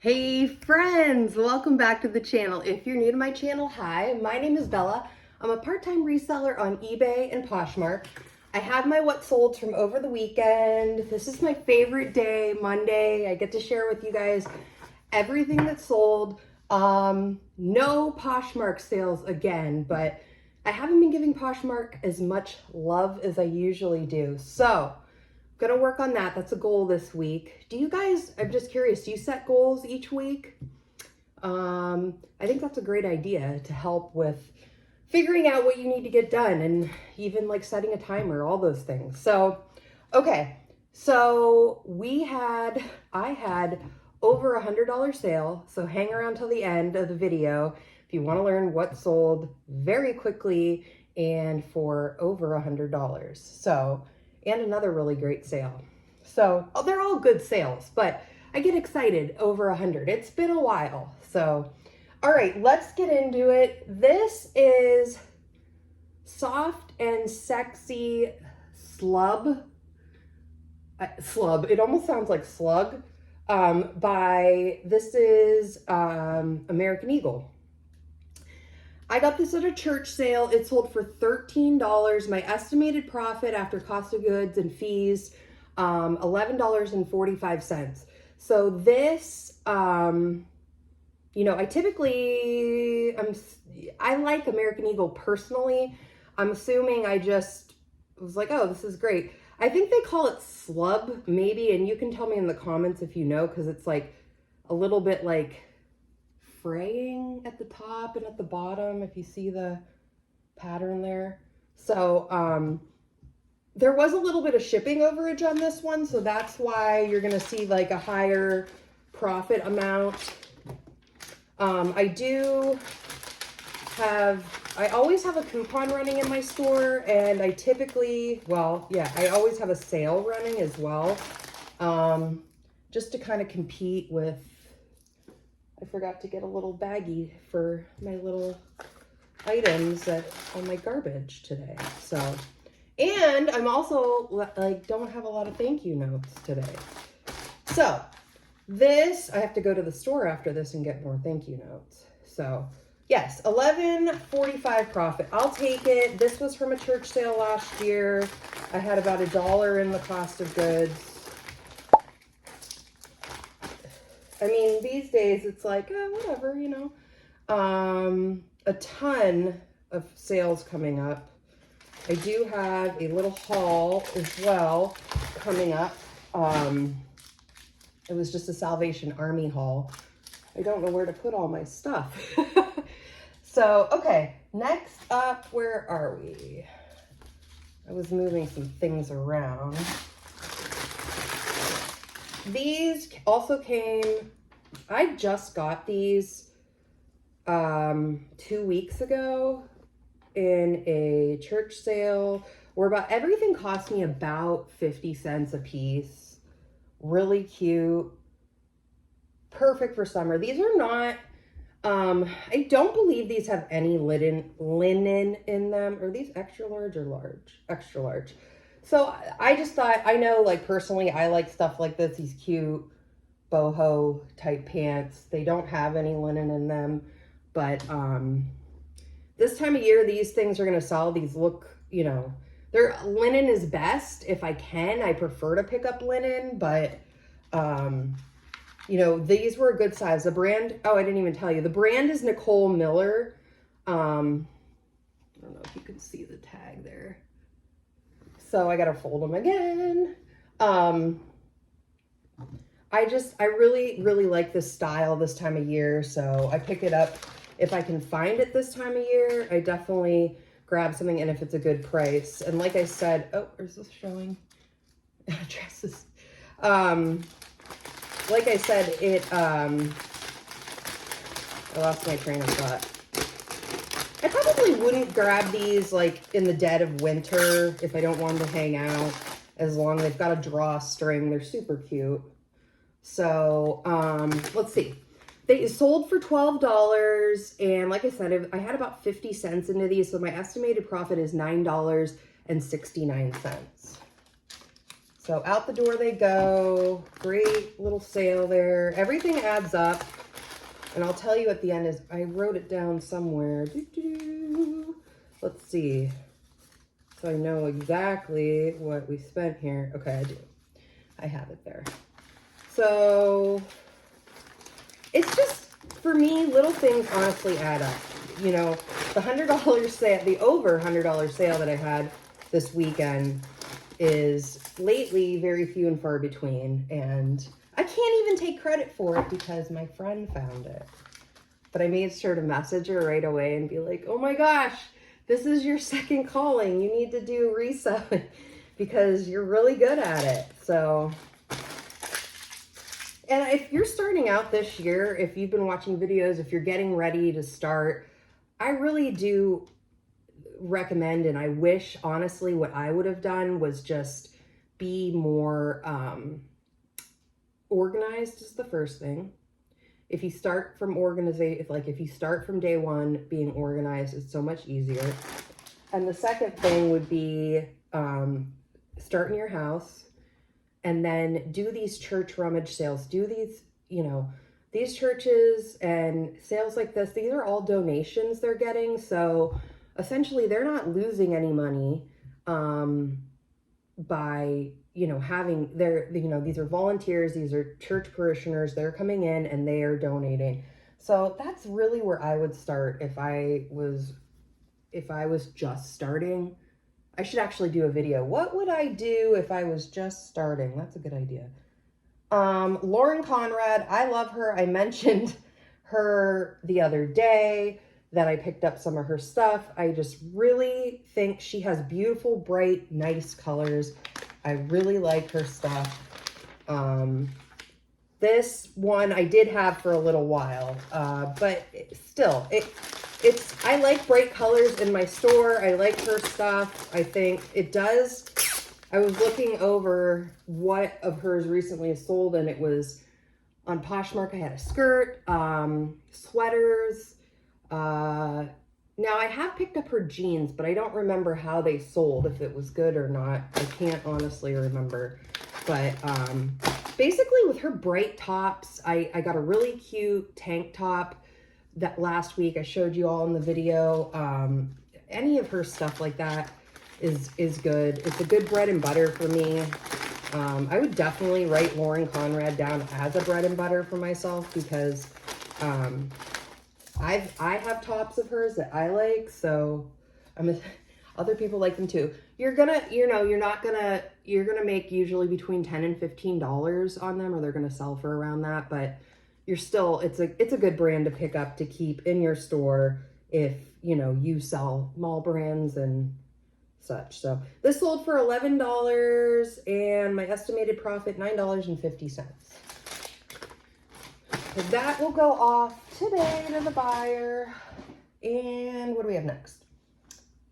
Hey friends, welcome back to the channel. If you're new to my channel, hi, my name is Bella. I'm a part-time reseller on eBay and Poshmark. I have my what sold from over the weekend. This is my favorite day, Monday. I get to share with you guys everything that's sold. No Poshmark sales again, but I haven't been giving Poshmark as much love as I usually do. So gonna work on that. That's a goal this week. Do you guys, I'm just curious, do you set goals each week? I think that's a great idea to help with figuring out what you need to get done and even like setting a timer, all those things. So, okay. So I had over $100 sale. So hang around till the end of the video if you want to learn what sold very quickly and for over $100. So, and another really great sale. So they're all good sales, but I get excited over 100. It's been a while. So, all right, let's get into it. This is Soft and Sexy Slub. It almost sounds like slug. This is American Eagle. I got this at a church sale. It sold for $13. My estimated profit after cost of goods and fees, $11.45. So this, I like American Eagle personally. I'm assuming I just was like, oh, this is great. I think they call it slub maybe, and you can tell me in the comments if you know, because it's like a little bit like fraying at the top and at the bottom, if you see the pattern there. So there was a little bit of shipping overage on this one, so that's why you're gonna see like a higher profit amount. I always have a coupon running in my store, and I always have a sale running as well, just to kind of compete with. I forgot to get a little baggie for my little items on my garbage today. So, and I'm also like, don't have a lot of thank you notes today. So I have to go to the store after this and get more thank you notes. So yes, $11.45 profit. I'll take it. This was from a church sale last year. I had about $1 in the cost of goods. I mean, these days it's like, whatever, a ton of sales coming up. I do have a little haul as well coming up. It was just a Salvation Army haul. I don't know where to put all my stuff. So, okay, next up, where are we? I was moving some things around. These also came, I just got these 2 weeks ago in a church sale where everything cost me about 50 cents a piece. Really cute. Perfect for summer. These are not, I don't believe these have any linen in them. Are these extra large or large? Extra large. So I just thought, I know, like, personally, I like stuff like this, these cute boho type pants. They don't have any linen in them, but this time of year, these things are going to sell. These look, their linen is best if I can. I prefer to pick up linen, but, these were a good size. The brand, I didn't even tell you. The brand is Nicole Miller. I don't know if you can see the tag there. So I got to fold them again. I really, really like this style this time of year. So I pick it up if I can find it this time of year. I definitely grab something, and if it's a good price. And like I said, is this showing? Dresses. Like I said, I lost my train of thought. I probably wouldn't grab these like in the dead of winter if I don't want them to hang out as long. They've got a drawstring. They're super cute. So, let's see. They sold for $12, and like I said, I had about 50 cents into these, so my estimated profit is $9.69. So out the door they go. Great little sale there. Everything adds up. And I'll tell you at the end is, I wrote it down somewhere. Let's see. So I know exactly what we spent here. Okay, I do. I have it there. So it's just, for me, little things honestly add up. You know, the $100 sale, the over $100 sale that I had this weekend is lately very few and far between. And I can't even take credit for it because my friend found it. But I made sure to message her right away and be like, oh my gosh, this is your second calling. You need to do reselling because you're really good at it. So, and if you're starting out this year, if you've been watching videos, if you're getting ready to start, I really do recommend, and I wish, honestly, what I would have done was just be more organized is the first thing. If you start from if you start from day one, being organized is so much easier. And the second thing would be start in your house and then do these church rummage sales. Do these, you know, these churches and sales like this, these are all donations they're getting. So essentially they're not losing any money by, you know, having their, you know, these are volunteers, these are church parishioners, they're coming in and they are donating. So that's really where I would start if I was just starting. I should actually do a video. What would I do if I was just starting? That's a good idea. Lauren Conrad, I love her. I mentioned her the other day that I picked up some of her stuff. I just really think she has beautiful, bright, nice colors. I really like her stuff. This one I did have for a little while, but still, I like bright colors in my store. I like her stuff. I think it does. I was looking over what of hers recently sold, and it was on Poshmark. I had a skirt, sweaters. Now I have picked up her jeans, but I don't remember how they sold, if it was good or not. I can't honestly remember. But basically with her bright tops, I got a really cute tank top that last week I showed you all in the video. Any of her stuff like that is good. It's a good bread and butter for me. I would definitely write Lauren Conrad down as a bread and butter for myself because I have tops of hers that I like, so other people like them too. You're gonna make usually between $10 and $15 on them, or they're gonna sell for around that, but you're still, it's a good brand to pick up to keep in your store if, you know, you sell mall brands and such. So this sold for $11 and my estimated profit $9.50. So that will go off today to the buyer. And what do we have next?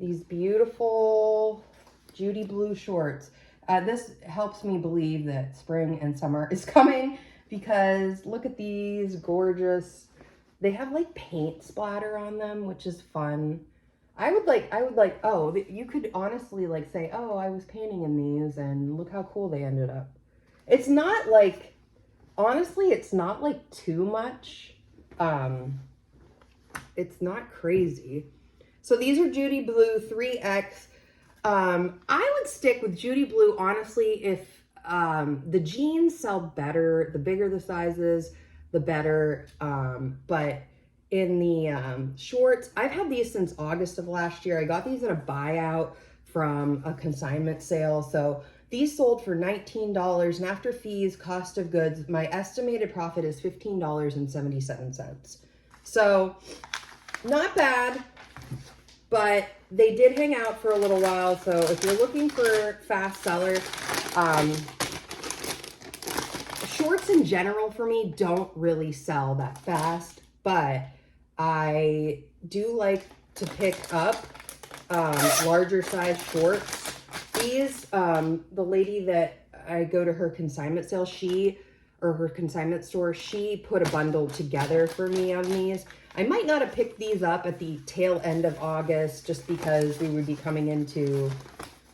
These beautiful Judy blue shorts. This helps me believe that spring and summer is coming because look at these gorgeous, they have like paint splatter on them, which is fun. I would like, oh, you could honestly like say, oh, I was painting in these and look how cool they ended up. It's not like, honestly, it's not like too much. It's not crazy. So these are Judy Blue 3X. I would stick with Judy Blue, honestly, if the jeans sell better, the bigger the sizes, the better. But in the shorts, I've had these since August of last year. I got these in a buyout from a consignment sale. So these sold for $19, and after fees, cost of goods, my estimated profit is $15.77. So not bad, but they did hang out for a little while. So if you're looking for fast seller, shorts in general for me don't really sell that fast, but I do like to pick up larger size shorts. These, the lady that I go to her consignment sale, her consignment store, she put a bundle together for me on these. I might not have picked these up at the tail end of August just because we would be coming into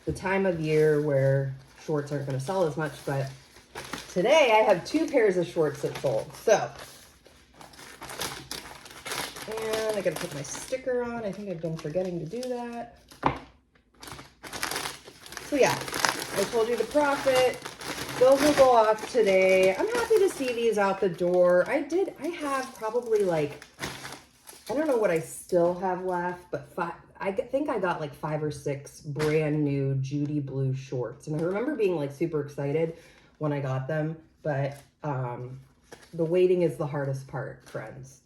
the time of year where shorts aren't going to sell as much, but today I have 2 pairs of shorts that sold. So, and I got to put my sticker on. I think I've been forgetting to do that. So yeah, I told you the profit. Those will go off today. I'm happy to see these out the door. I have probably like, I don't know what I still have left, but I think I got like 5 or 6 brand new Judy blue shorts. And I remember being like super excited when I got them, but the waiting is the hardest part, friends,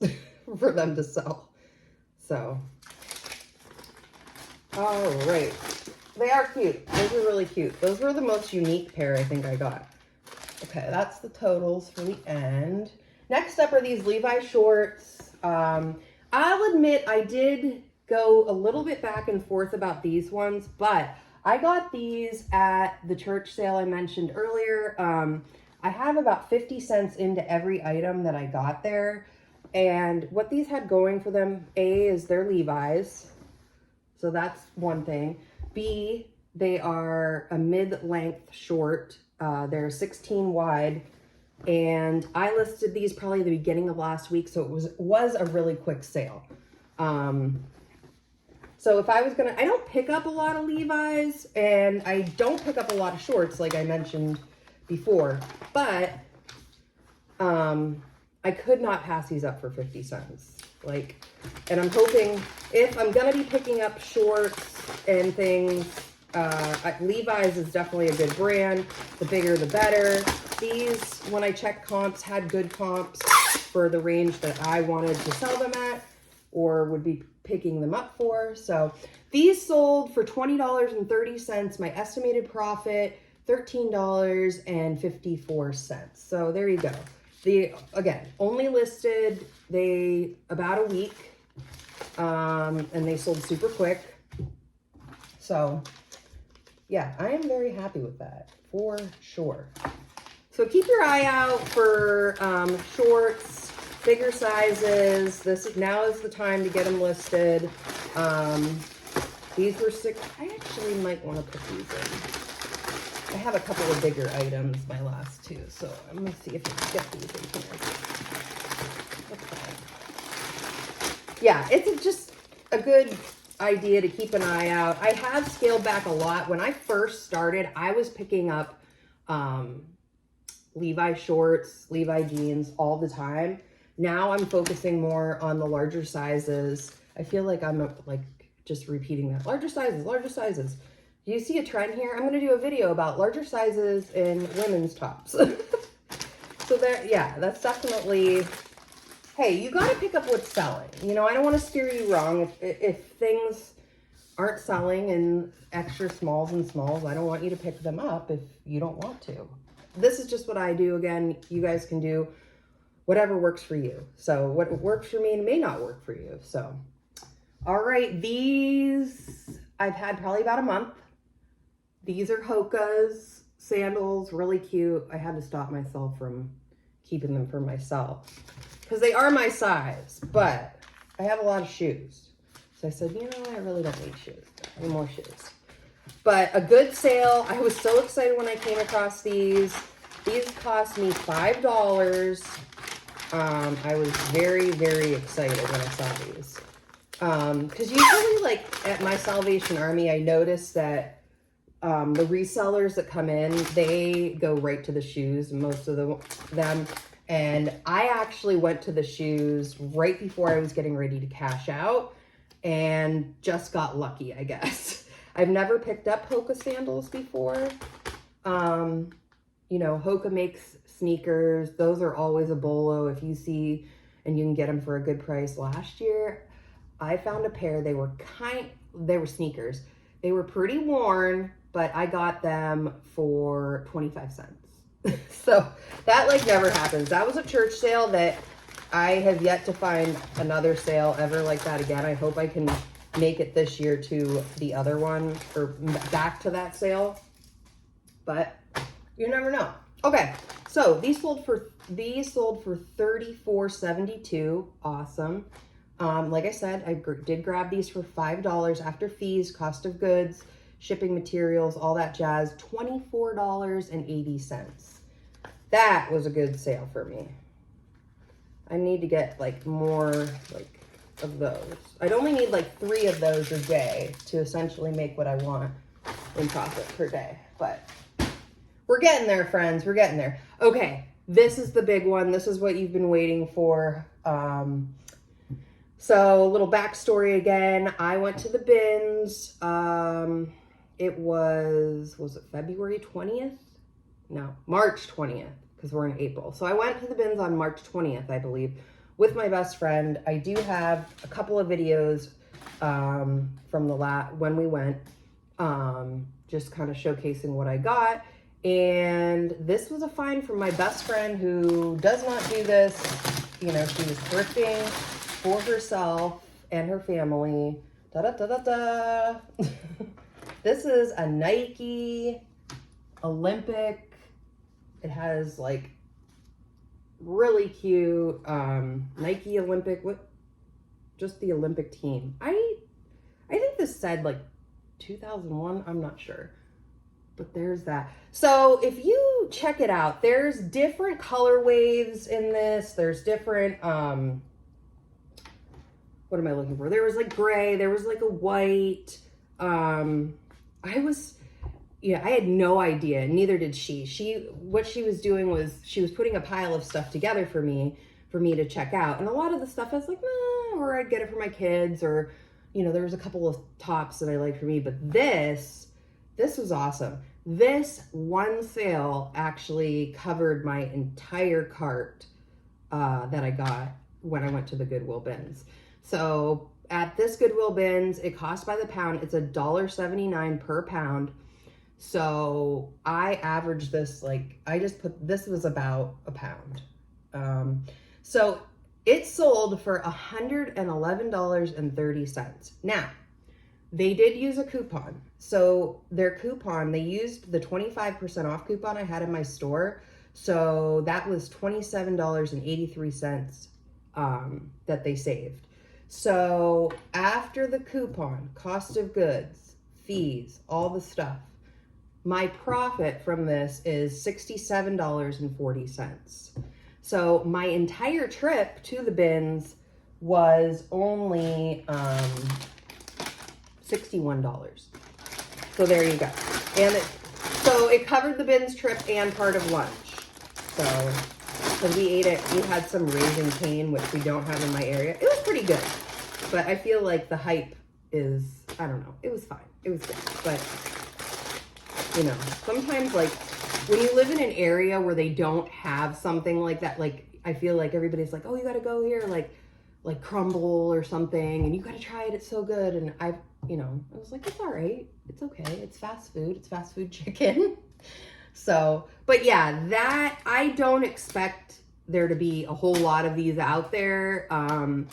for them to sell. So, all right. They are cute. Those are really cute. Those were the most unique pair I think I got. Okay, that's the totals for the end. Next up are these Levi shorts. I'll admit I did go a little bit back and forth about these ones, but I got these at the church sale I mentioned earlier. I have about 50 cents into every item that I got there. And what these had going for them, A, is they're Levi's. So that's one thing. B, they are a mid-length short. They're 16 wide. And I listed these probably at the beginning of last week, so it was a really quick sale. So if I was gonna, I don't pick up a lot of Levi's, and I don't pick up a lot of shorts, like I mentioned before, but I could not pass these up for 50 cents. Like, and I'm hoping if I'm gonna be picking up shorts and things, Levi's is definitely a good brand. The bigger, the better. These, when I checked comps, had good comps for the range that I wanted to sell them at or would be picking them up for. So these sold for $20.30. My estimated profit, $13.54. So there you go. Again, only listed about a week, and they sold super quick. So yeah, I am very happy with that for sure. So keep your eye out for shorts, bigger sizes. Now is the time to get them listed. These were 6. I actually might want to put these in. I have a couple of bigger items, my last 2, so I'm gonna see if I can get these in here. Okay. Yeah, it's just a good idea to keep an eye out. I have scaled back a lot. When I first started, I was picking up Levi shorts, Levi jeans all the time. Now I'm focusing more on the larger sizes. I feel like I'm like just repeating that. Larger sizes, larger sizes. Do you see a trend here? I'm going to do a video about larger sizes in women's tops. So there, yeah, that's definitely, hey, you got to pick up what's selling. You know, I don't want to steer you wrong. If things aren't selling in extra smalls and smalls, I don't want you to pick them up if you don't want to. This is just what I do. Again, you guys can do whatever works for you. So what works for me may not work for you. So, all right, these I've had probably about a month. These are Hoka's sandals, really cute. I had to stop myself from keeping them for myself because they are my size, but I have a lot of shoes. So I said, you know, I really don't need shoes, any more shoes. But a good sale. I was so excited when I came across these. These cost me $5. I was very, very excited when I saw these. Because usually, like, at my Salvation Army, I noticed that the resellers that come in, they go right to the shoes, most of them. And I actually went to the shoes right before I was getting ready to cash out and just got lucky, I guess. I've never picked up Hoka sandals before. You know, Hoka makes sneakers. Those are always a bolo if you see, and you can get them for a good price. Last year, I found a pair. They were sneakers. They were pretty worn, but I got them for 25 cents. So that like never happens. That was a church sale that I have yet to find another sale ever like that again. I hope I can make it this year to the other one or back to that sale, but you never know. Okay, so these sold for $34.72. Awesome. Like I said, I did grab these for $5 after fees, cost of goods, shipping materials, all that jazz, $24.80. That was a good sale for me. I need to get like more like of those. I'd only need like 3 of those a day to essentially make what I want in profit per day. But we're getting there, friends. We're getting there. Okay, this is the big one. This is what you've been waiting for. So a little backstory again. I went to the bins. It was it February 20th? No, March 20th, because we're in April. So I went to the bins on March 20th, I believe, with my best friend. I do have a couple of videos from when we went, just kind of showcasing what I got. And this was a find from my best friend who does not do this. You know, she was thrifting for herself and her family. Da-da-da-da-da. This is a Nike Olympic. It has like really cute Nike Olympic, just the Olympic team. I think this said like 2001, I'm not sure. But there's that. So if you check it out, there's different color waves in this. There's different, what am I looking for? There was like gray, there was like a white. I had no idea, neither did she. What she was doing was she was putting a pile of stuff together for me to check out. And a lot of the stuff I was like, or I'd get it for my kids, or, you know, there was a couple of tops that I liked for me, but this was awesome. This one sale actually covered my entire cart that I got when I went to the Goodwill bins. So at this Goodwill bins, it costs by the pound. It's $1.79 per pound. So I averaged this, this was about a pound. So it sold for $111.30. Now, they did use a coupon. So their coupon, they used the 25% off coupon I had in my store. So that was $27.83 that they saved. So after the coupon, cost of goods, fees, all the stuff, my profit from this is $67.40. So my entire trip to the bins was only $61. So there you go. And it covered the bins trip and part of lunch. So we had some Raising Cane, which we don't have in my area. It was pretty good. But I feel like the hype is, I don't know, it was fine. It was good. But, you know, sometimes like when you live in an area where they don't have something like that, like I feel like everybody's like, oh, you got to go here, like Crumble or something, and you got to try it. It's so good. And I was like, it's all right. It's okay. It's fast food. It's fast food chicken. So, but yeah, that I don't expect there to be a whole lot of these out there. The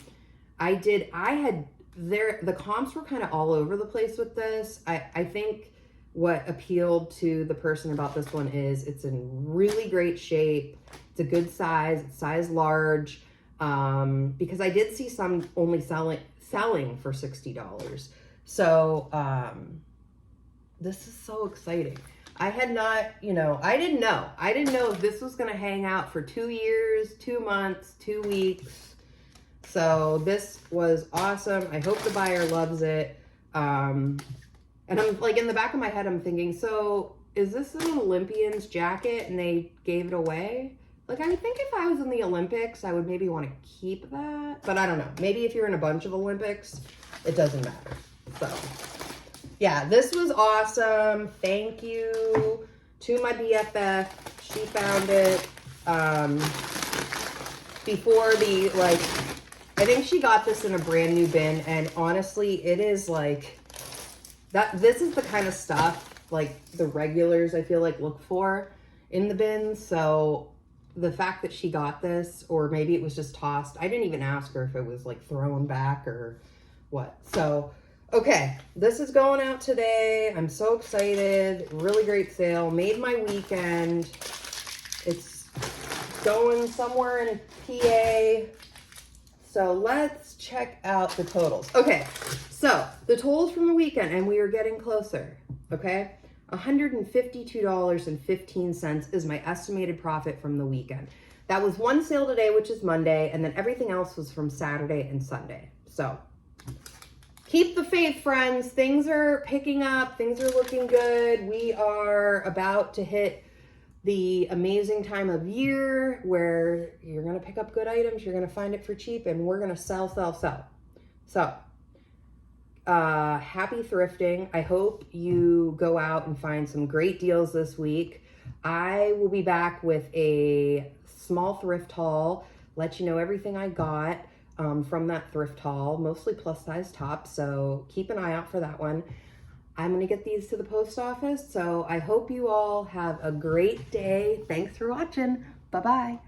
comps were kind of all over the place with this. I think what appealed to the person about this one is it's in really great shape. It's a good size. It's size large. Because I did see some only selling for $60. So, this is so exciting. I had not, I didn't know if this was going to hang out for 2 years, 2 months, 2 weeks. So this was awesome. I hope the buyer loves it. And I'm like, in the back of my head, I'm thinking, so is this an Olympian's jacket and they gave it away? Like, I would think if I was in the Olympics, I would maybe want to keep that. But I don't know. Maybe if you're in a bunch of Olympics, it doesn't matter. So, yeah, this was awesome. Thank you to my BFF. She found it before I think she got this in a brand new bin. And honestly, it is like, this is the kind of stuff, like, the regulars, I feel like, look for in the bins. So the fact that she got this, or maybe it was just tossed, I didn't even ask her if it was like thrown back or what. So, okay, this is going out today. I'm so excited. Really great sale. Made my weekend. It's going somewhere in PA. So let's check out the totals. Okay, so the totals from the weekend, and we are getting closer. okay? $152.15 is my estimated profit from the weekend. That was one sale today, which is Monday, and then everything else was from Saturday and Sunday. So keep the faith, friends. Things are picking up. Things are looking good. We are about to hit the amazing time of year where you're going to pick up good items. You're going to find it for cheap, and we're going to sell. So happy thrifting. I hope you go out and find some great deals this week. I will be back with a small thrift haul, let you know everything I got from that thrift haul, mostly plus size tops, so keep an eye out for that one. I'm going to get these to the post office, so I hope you all have a great day. Thanks for watching. Bye-bye.